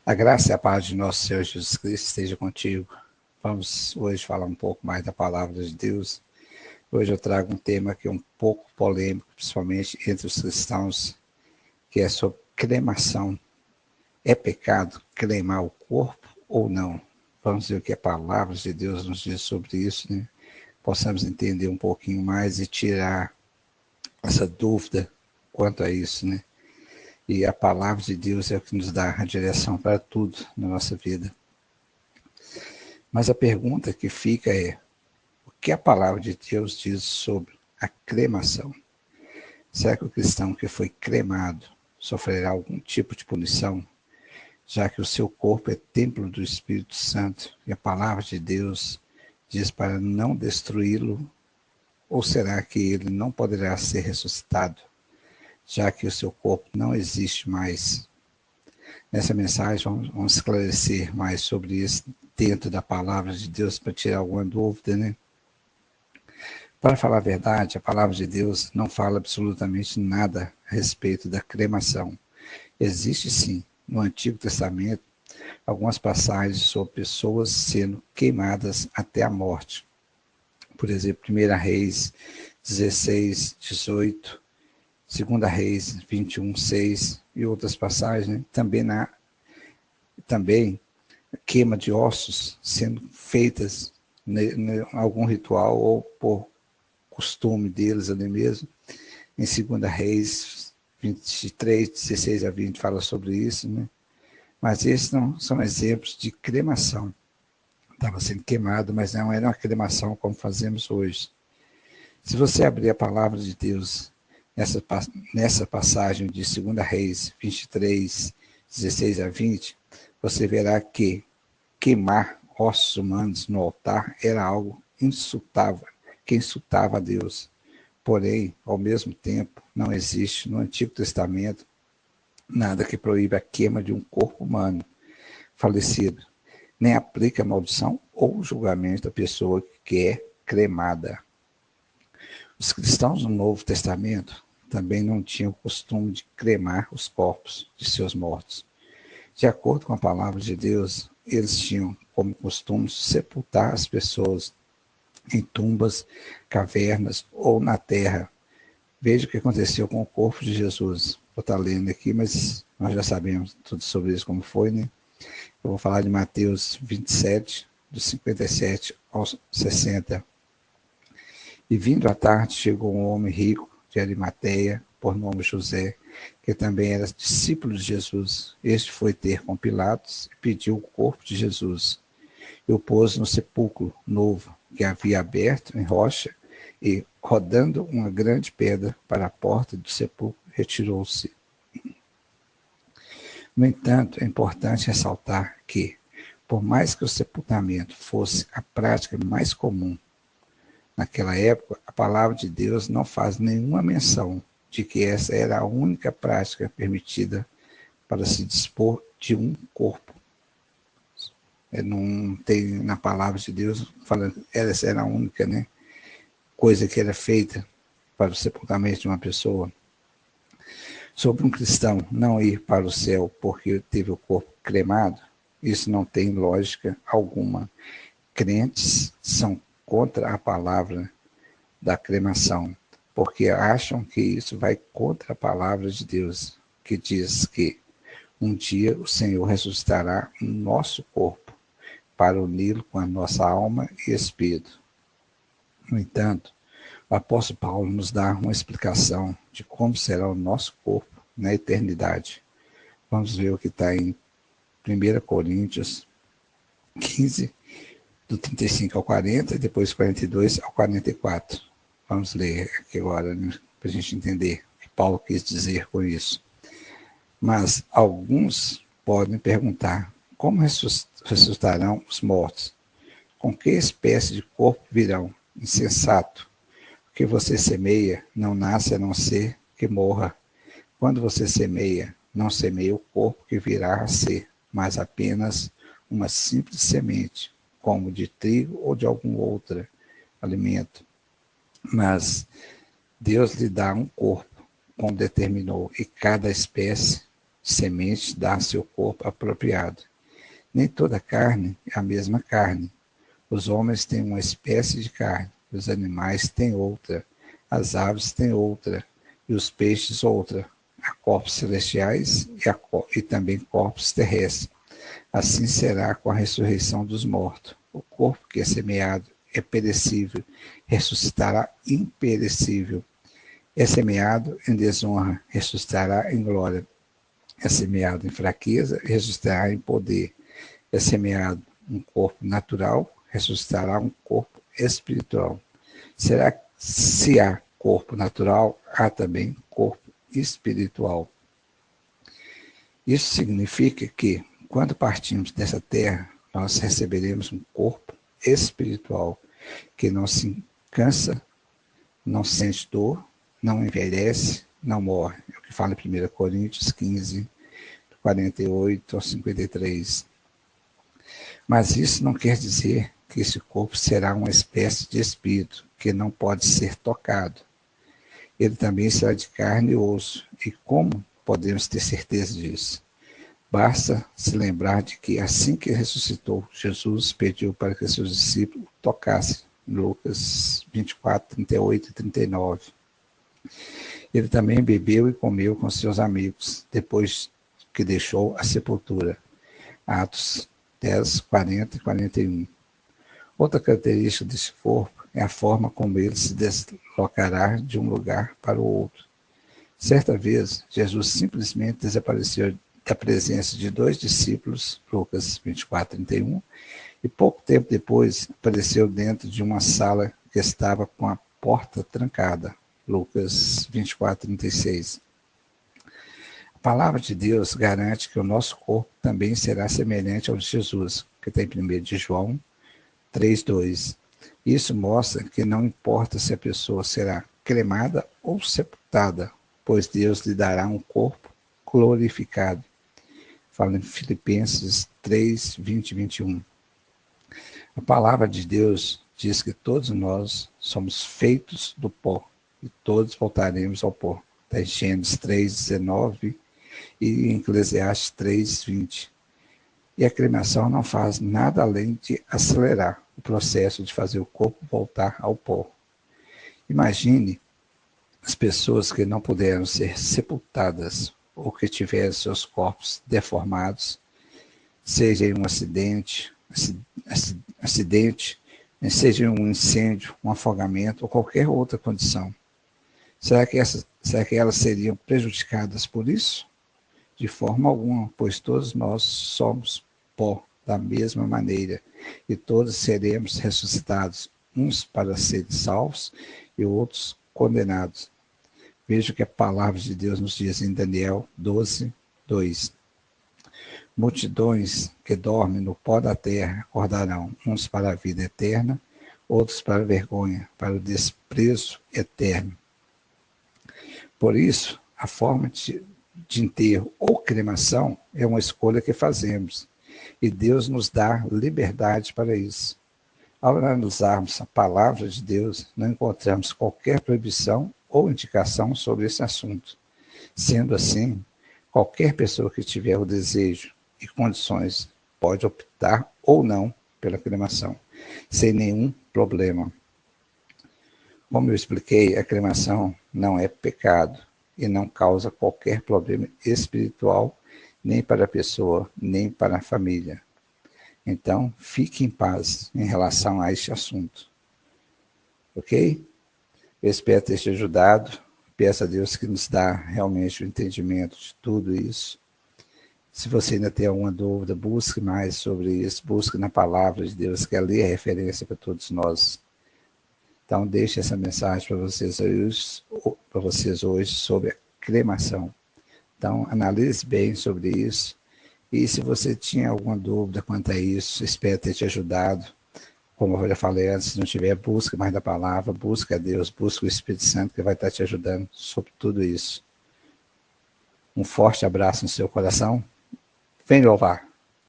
A graça e a paz de nosso Senhor Jesus Cristo esteja contigo. Vamos hoje falar um pouco mais da palavra de Deus. Hoje eu trago um tema que é um pouco polêmico, principalmente entre os cristãos, que é sobre cremação. É pecado cremar o corpo ou não? Vamos ver o que a palavra de Deus nos diz sobre isso, né? Possamos entender um pouquinho mais e tirar essa dúvida quanto a isso, né? E a palavra de Deus é o que nos dá a direção para tudo na nossa vida. Mas a pergunta que fica é, o que a palavra de Deus diz sobre a cremação? Será que o cristão que foi cremado sofrerá algum tipo de punição, já que o seu corpo é templo do Espírito Santo e a palavra de Deus diz para não destruí-lo? Ou será que ele não poderá ser ressuscitado, já que o seu corpo não existe mais? Nessa mensagem vamos esclarecer mais sobre isso dentro da palavra de Deus para tirar alguma dúvida, né? Para falar a verdade, a palavra de Deus não fala absolutamente nada a respeito da cremação. Existe sim, no Antigo Testamento, algumas passagens sobre pessoas sendo queimadas até a morte. Por exemplo, 1 Reis 16, 18, 2 Reis 21, 6 e outras passagens, né? Também queima de ossos sendo feitas em algum ritual ou por costume deles ali mesmo. Em 2 Reis 23, 16 a 20 fala sobre isso, né? Mas esses não são exemplos de cremação. Estava sendo queimado, mas não era uma cremação como fazemos hoje. Se você abrir a palavra de Deus nessa passagem de 2 Reis 23, 16 a 20, você verá que queimar ossos humanos no altar era algo insultável, que insultava a Deus. Porém, ao mesmo tempo, não existe no Antigo Testamento nada que proíba a queima de um corpo humano falecido, nem aplica a maldição ou julgamento da pessoa que é cremada. Os cristãos no Novo Testamento também não tinham o costume de cremar os corpos de seus mortos. De acordo com a palavra de Deus, eles tinham como costume sepultar as pessoas em tumbas, cavernas ou na terra. Veja o que aconteceu com o corpo de Jesus. Vou estar lendo aqui, mas nós já sabemos tudo sobre isso, como foi, né? Eu vou falar de Mateus 27, dos 57 aos 60. E vindo à tarde, chegou um homem rico de Arimateia, por nome José, que também era discípulo de Jesus. Este foi ter com Pilatos e pediu o corpo de Jesus. E o pôs no sepulcro novo, que havia aberto em rocha, e, rodando uma grande pedra para a porta do sepulcro, retirou-se. No entanto, é importante ressaltar que, por mais que o sepultamento fosse a prática mais comum naquela época, a palavra de Deus não faz nenhuma menção de que essa era a única prática permitida para se dispor de um corpo. Não tem na palavra de Deus falando que essa era a única, né, coisa que era feita para o sepultamento de uma pessoa. Sobre um cristão não ir para o céu porque teve o corpo cremado, isso não tem lógica alguma. Crentes são contra a palavra da cremação, porque acham que isso vai contra a palavra de Deus, que diz que um dia o Senhor ressuscitará o nosso corpo para uni-lo com a nossa alma e espírito. No entanto, o apóstolo Paulo nos dá uma explicação de como será o nosso corpo na eternidade. Vamos ver o que está em 1 Coríntios 15, do 35 ao 40, e depois 42 ao 44. Vamos ler aqui agora, né, para a gente entender o que Paulo quis dizer com isso. Mas alguns podem perguntar, como ressuscitarão os mortos? Com que espécie de corpo virão? Insensato. O que você semeia não nasce a não ser que morra. Quando você semeia, não semeia o corpo que virá a ser, mas apenas uma simples semente, como de trigo ou de algum outro alimento. Mas Deus lhe dá um corpo, como determinou, e cada espécie semente dá seu corpo apropriado. Nem toda carne é a mesma carne. Os homens têm uma espécie de carne, os animais têm outra, as aves têm outra, e os peixes outra. Há corpos celestiais e também corpos terrestres. Assim será com a ressurreição dos mortos. O corpo que é semeado é perecível, ressuscitará imperecível. É semeado em desonra, ressuscitará em glória. É semeado em fraqueza, ressuscitará em poder. É semeado um corpo natural, ressuscitará um corpo espiritual. Será que se há corpo natural, há também corpo espiritual. Isso significa que, quando partimos dessa terra, nós receberemos um corpo espiritual que não se cansa, não sente dor, não envelhece, não morre. É o que fala em 1 Coríntios 15, 48 ao 53. Mas isso não quer dizer que esse corpo será uma espécie de espírito que não pode ser tocado. Ele também será de carne e osso. E como podemos ter certeza disso? Basta se lembrar de que assim que ressuscitou, Jesus pediu para que seus discípulos tocassem. Lucas 24, 38 e 39. Ele também bebeu e comeu com seus amigos, depois que deixou a sepultura. Atos 10, 40 e 41. Outra característica desse corpo é a forma como ele se deslocará de um lugar para o outro. Certa vez, Jesus simplesmente desapareceu da presença de 2 discípulos, Lucas 24, 31, e pouco tempo depois apareceu dentro de uma sala que estava com a porta trancada, Lucas 24, 36. A palavra de Deus garante que o nosso corpo também será semelhante ao de Jesus, que está em 1 de João 3:2. Isso mostra que não importa se a pessoa será cremada ou sepultada, pois Deus lhe dará um corpo glorificado. Fala em Filipenses 3, 20 e 21. A palavra de Deus diz que todos nós somos feitos do pó e todos voltaremos ao pó. Está em Gênesis 3, 19 e em Eclesiastes 3, 20. E a cremação não faz nada além de acelerar o processo de fazer o corpo voltar ao pó. Imagine as pessoas que não puderam ser sepultadas ou que tiveram seus corpos deformados, seja em um acidente, seja em um incêndio, um afogamento ou qualquer outra condição. Será que elas seriam prejudicadas por isso? De forma alguma, pois todos nós somos pó da mesma maneira, e todos seremos ressuscitados, uns para serem salvos e outros condenados. Veja o que a palavra de Deus nos diz em Daniel 12, 2. Multidões que dormem no pó da terra acordarão, uns para a vida eterna, outros para a vergonha, para o desprezo eterno. Por isso, a forma de enterro ou cremação é uma escolha que fazemos, e Deus nos dá liberdade para isso. Ao analisarmos a palavra de Deus, não encontramos qualquer proibição ou indicação sobre esse assunto. Sendo assim, qualquer pessoa que tiver o desejo e condições pode optar ou não pela cremação, sem nenhum problema. Como eu expliquei, a cremação não é pecado e não causa qualquer problema espiritual, nem para a pessoa, nem para a família. Então, fique em paz em relação a este assunto. Ok? Eu espero ter te ajudado. Peço a Deus que nos dá realmente o entendimento de tudo isso. Se você ainda tem alguma dúvida, busque mais sobre isso. Busque na palavra de Deus, que ali é referência para todos nós. Então, deixe essa mensagem para vocês hoje sobre a cremação. Então, analise bem sobre isso. E se você tinha alguma dúvida quanto a isso, espero ter te ajudado. Como eu já falei antes, se não tiver, busque mais da palavra, busque a Deus, busque o Espírito Santo que vai estar te ajudando sobre tudo isso. Um forte abraço no seu coração. Vem louvar.